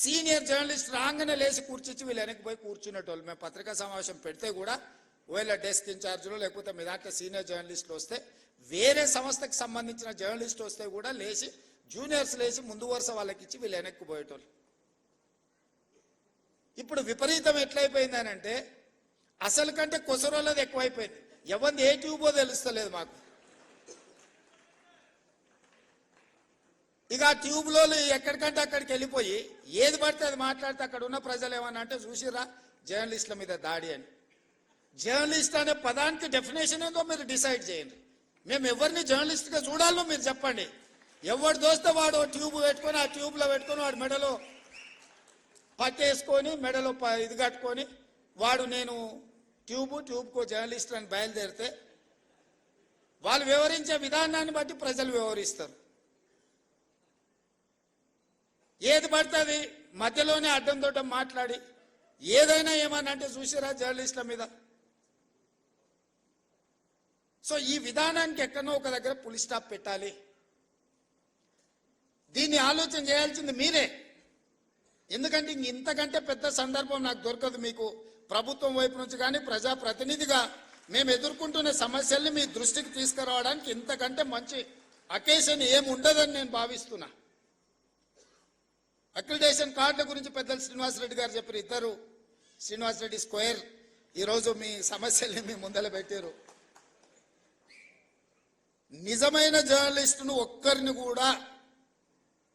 Senior journalist రాగానే లేచి కూర్చొచ్చి వీళ్ళు వెనక్కి పోయి కూర్చునేటోళ్ళు. మేము పత్రికా సమావేశం పెడితే కూడా ఒకవేళ డెస్క్ ఇన్ఛార్జ్లో లేకపోతే మీ దాంట్లో సీనియర్ జర్నలిస్టులు వస్తే, వేరే సంస్థకు సంబంధించిన జర్నలిస్ట్ వస్తే కూడా లేచి జూనియర్స్ లేచి ముందు వరుస వాళ్ళకి ఇచ్చి వీళ్ళు వెనక్కి పోయేటోళ్ళు. ఇప్పుడు విపరీతం ఎట్లయిపోయిందనంటే అసలు కంటే కొసరోళ్ళది ఎక్కువైపోయింది. ఎవరిది ఏ ట్యూబో తెలుస్తలేదు మాకు. ఇక ఆ ట్యూబ్లో ఎక్కడికంటే అక్కడికి వెళ్ళిపోయి ఏది పడితే అది మాట్లాడితే అక్కడ ఉన్న ప్రజలు ఏమన్నా అంటే చూసిరా జర్నలిస్టుల మీద దాడి అని. జర్నలిస్ట్ అనే పదానికి డెఫినేషన్ ఏందో మీరు డిసైడ్ చేయండి. మేము ఎవరిని జర్నలిస్ట్గా చూడాలో మీరు చెప్పండి. ఎవడు దోస్తే వాడు ట్యూబ్ పెట్టుకొని ఆ ట్యూబ్లో పెట్టుకొని వాడు మెడలో పట్టేసుకొని మెడలో ఇది కట్టుకొని వాడు నేను ట్యూబ్కు జర్నలిస్ట్ అని బయలుదేరితే వాళ్ళు వివరించే విధానాన్ని బట్టి ప్రజలు వివరిస్తారు. ఏది పడుతుంది మధ్యలోనే అడ్డం దొడ్డం మాట్లాడి ఏదైనా ఏమన్నా అంటే చూసారా జర్నలిస్టుల మీద. సో ఈ విధానానికి ఎక్కడో ఒక దగ్గర పులి స్టాప్ పెట్టాలి. దీన్ని ఆలోచన చేయాల్సింది మీరే. ఎందుకంటే ఇంతకంటే పెద్ద సందర్భం నాకు దొరకదు మీకు ప్రభుత్వం వైపు నుంచి కానీ ప్రజాప్రతినిధిగా మేము ఎదుర్కొంటున్న సమస్యల్ని మీ దృష్టికి తీసుకురావడానికి ఇంతకంటే మంచి అకేషన్ ఏమి ఉండదని నేను భావిస్తున్నా. అక్రిడేషన్ కార్డుల గురించి పెద్దలు శ్రీనివాసరెడ్డి గారు చెప్పారు. ఇద్దరు శ్రీనివాసరెడ్డి స్క్వేర్ ఈరోజు మీ సమస్యల్ని మీ ముందర పెట్టారు. నిజమైన జర్నలిస్టును ఒక్కరిని కూడా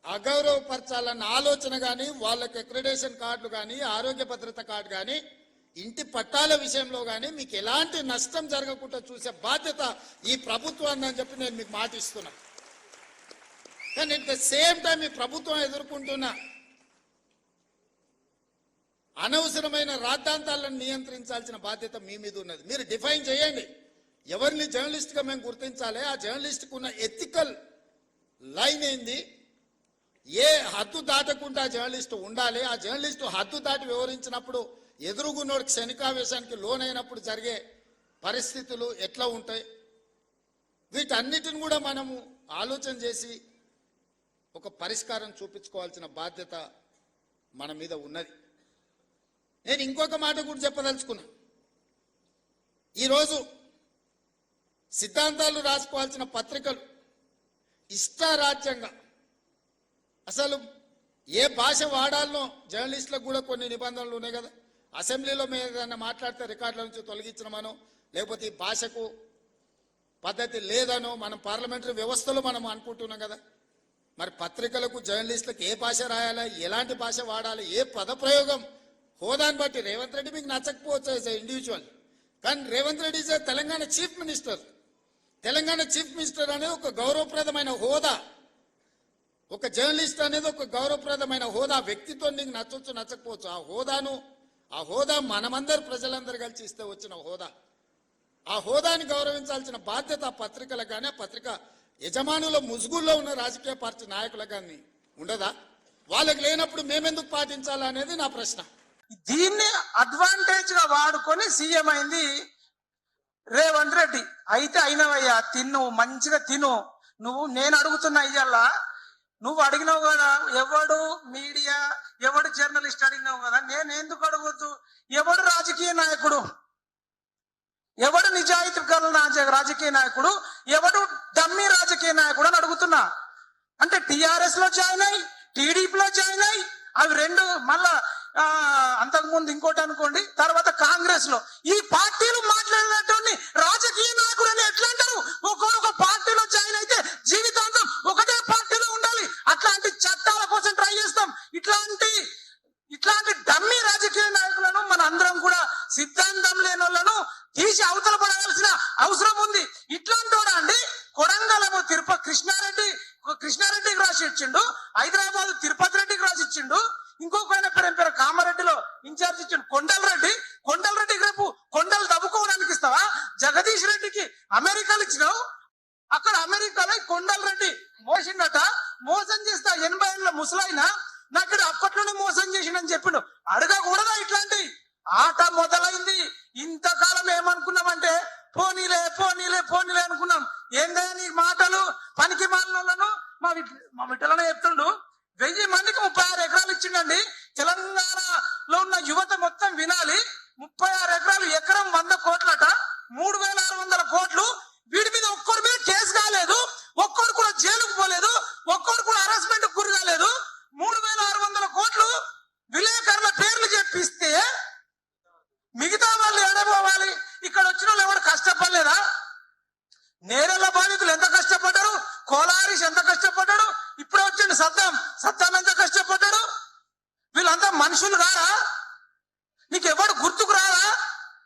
అగౌరవపరచాలన్న ఆలోచన కానీ వాళ్ళకి అక్రిడేషన్ కార్డులు కానీ ఆరోగ్య భద్రత కార్డు కానీ ఇంటి పట్టాల విషయంలో కానీ మీకు ఎలాంటి నష్టం జరగకుండా చూసే బాధ్యత ఈ ప్రభుత్వాన్ని అని చెప్పి నేను మీకు మాట ఇస్తున్నా. కానీ అట్ ద సేమ్ టైం ఈ ప్రభుత్వం ఎదుర్కొంటున్న అనవసరమైన రాద్ధాంతాలను నియంత్రించాల్సిన బాధ్యత మీ మీద ఉన్నది. మీరు డిఫైన్ చేయండి ఎవరిని జర్నలిస్ట్గా మేము గుర్తించాలి, ఆ జర్నలిస్ట్కు ఉన్న ఎథికల్ లైన్ ఏంది, ఏ హద్దు దాటకుండా జర్నలిస్టు ఉండాలి, ఆ జర్నలిస్టు హద్దు దాటి వివరించినప్పుడు ఎదురుగున్నోడు క్షణికావేశానికి లోనైనప్పుడు జరిగే పరిస్థితులు ఎట్లా ఉంటాయి, వీటన్నిటిని కూడా మనము ఆలోచన చేసి ఒక పరిష్కారం చూపించుకోవాల్సిన బాధ్యత మన మీద ఉన్నది. నేను ఇంకొక మాట కూడా చెప్పదలుచుకున్నా. ఈరోజు సిద్ధాంతాలు రాసుకోవాల్సిన పత్రికలు ఇష్టారాజ్యంగా అసలు ఏ భాష వాడాలనో జర్నలిస్టులకు కూడా కొన్ని నిబంధనలు ఉన్నాయి కదా. అసెంబ్లీలో మేము ఏదైనా మాట్లాడితే రికార్డుల నుంచి తొలగించడమనో లేకపోతే ఈ భాషకు పద్ధతి లేదనో మనం పార్లమెంటరీ వ్యవస్థలో మనం అనుకుంటున్నాం కదా. మరి పత్రికలకు జర్నలిస్టులకు ఏ భాష రాయాలి, ఎలాంటి భాష వాడాలి, ఏ పదప్రయోగం హోదాని బట్టి రేవంత్ రెడ్డి మీకు నచ్చకపోవచ్చు యాజ్ ఇండివిజువల్, కానీ Revanth Reddy is Telangana chief minister. Telangana chief minister అనేది ఒక గౌరవప్రదమైన హోదా. ఒక జర్నలిస్ట్ అనేది ఒక గౌరవప్రదమైన హోదా. వ్యక్తిత్వం నీకు నచ్చవచ్చు నచ్చకపోవచ్చు, ఆ హోదా మనమందరు ప్రజలందరూ కలిసి ఇస్తే వచ్చిన హోదా. ఆ హోదాని గౌరవించాల్సిన బాధ్యత ఆ పత్రికలకు కానీ ఆ పత్రిక యజమానుల ముసుగుల్లో ఉన్న రాజకీయ పార్టీ నాయకులకు కానీ ఉండదా? వాళ్ళకి లేనప్పుడు మేమెందుకు పాటించాలా అనేది నా ప్రశ్న. దీన్ని అడ్వాంటేజ్ గా వాడుకొని సీఎం అయింది రేవంత్ రెడ్డి. అయితే అయినవయ్యా, తిను మంచిగా తిను. నేను అడుగుతున్నా ఇయ్యాల, నువ్వు అడిగినావు కదా ఎవడు మీడియా ఎవడు జర్నలిస్ట్ అడిగినావు కదా, నేను ఎందుకు అడగొద్దు? ఎవడు రాజకీయ నాయకుడు, ఎవడు నిజాయితీ గల రాజకీయ నాయకుడు, ఎవడు డమ్మీ రాజకీయ నాయకుడు అని అడుగుతున్నా. అంటే టిఆర్ఎస్ లో జాయిన్ అయ్యి టీడీపీలో జాయిన్ అయ్యి అవి రెండు మళ్ళా అంతకుముందు ఇంకోటి అనుకోండి, తర్వాత కాంగ్రెస్ లో ఈ పార్టీలు మాట్లాడినటువంటి రాజకీయ నాయకుడు అని ఎట్లా అంటారు? ఒక పార్టీలో జాయిన్ అయితే జీవితాంతం ఒకటే పార్టీలో ఉండాలి, అట్లాంటి చట్టాల కోసం ట్రై చేస్తాం. ఇట్లాంటి డమ్మీ రాజకీయ నాయకులను మన అందరం కూడా సిద్ధాంతం లేని వాళ్ళను తీసి అవతల పడాల్సిన అవసరం ఉంది. ఇట్లాంటి వాడు అండి కొడంగల్ కృష్ణారెడ్డికి రాసి ఇచ్చిండు, హైదరాబాద్ తిరుపతి రెడ్డికి రాసి ఇచ్చిండు, ఇంకొక ఆయన పేరు కామారెడ్డిలో ఇన్ఛార్జ్ ఇచ్చిండు కొండల్ రెడ్డికి రేపు కొండలు దవ్వుకోవడానికి ఇస్తావా? జగదీష్ రెడ్డికి అమెరికాలు ఇచ్చినావు, అక్కడ అమెరికాలో కొండల్ రెడ్డి మోసిండట, మోసం చేస్తా 80 ఏళ్ళ ముసలాయిన నాకు అప్పట్లోనే మోసం చేసిండని చెప్పిండు. అడగకూడదా? ఇట్లాంటి ఆట మొదలైంది. ఇంతకాలం ఏమనుకున్నామంటే పోనీలే అనుకున్నాం. ఏందా నీ మాటలు? పనికి మాలిన వాళ్ళను మా విట్టలనే చెప్తుండు 1000 మందికి 36 ఎకరాలు ఇచ్చిండండి. తెలంగాణలో ఉన్న యువత మొత్తం వినాలి. 36 ఎకరాలు, ఎకరం 100 కోట్లట, 3600 కోట్లు. వీడి మీద ఒక్కడి మీద కేసు కాలేదు, ఒక్కడు కూడా జైలుకు పోలేదు, ఒక్కడు కూడా హరాస్మెంట్ గురి కాలేదు. 3600 కోట్లు విలేకరుల పేర్లు చెప్పిస్తే మిగతా వాళ్ళు ఎడబోవాలి? ఇక్కడ వచ్చిన వాళ్ళు ఎవరు కష్టపడలేదా? నేరెళ్ళ బాధితులు ఎంత కష్టపడ్డారు, కోలారీష్ ఎంత కష్టపడ్డాడు, ఇప్పుడే వచ్చిండు సద్దాం ఎంత కష్టపడ్డాడు.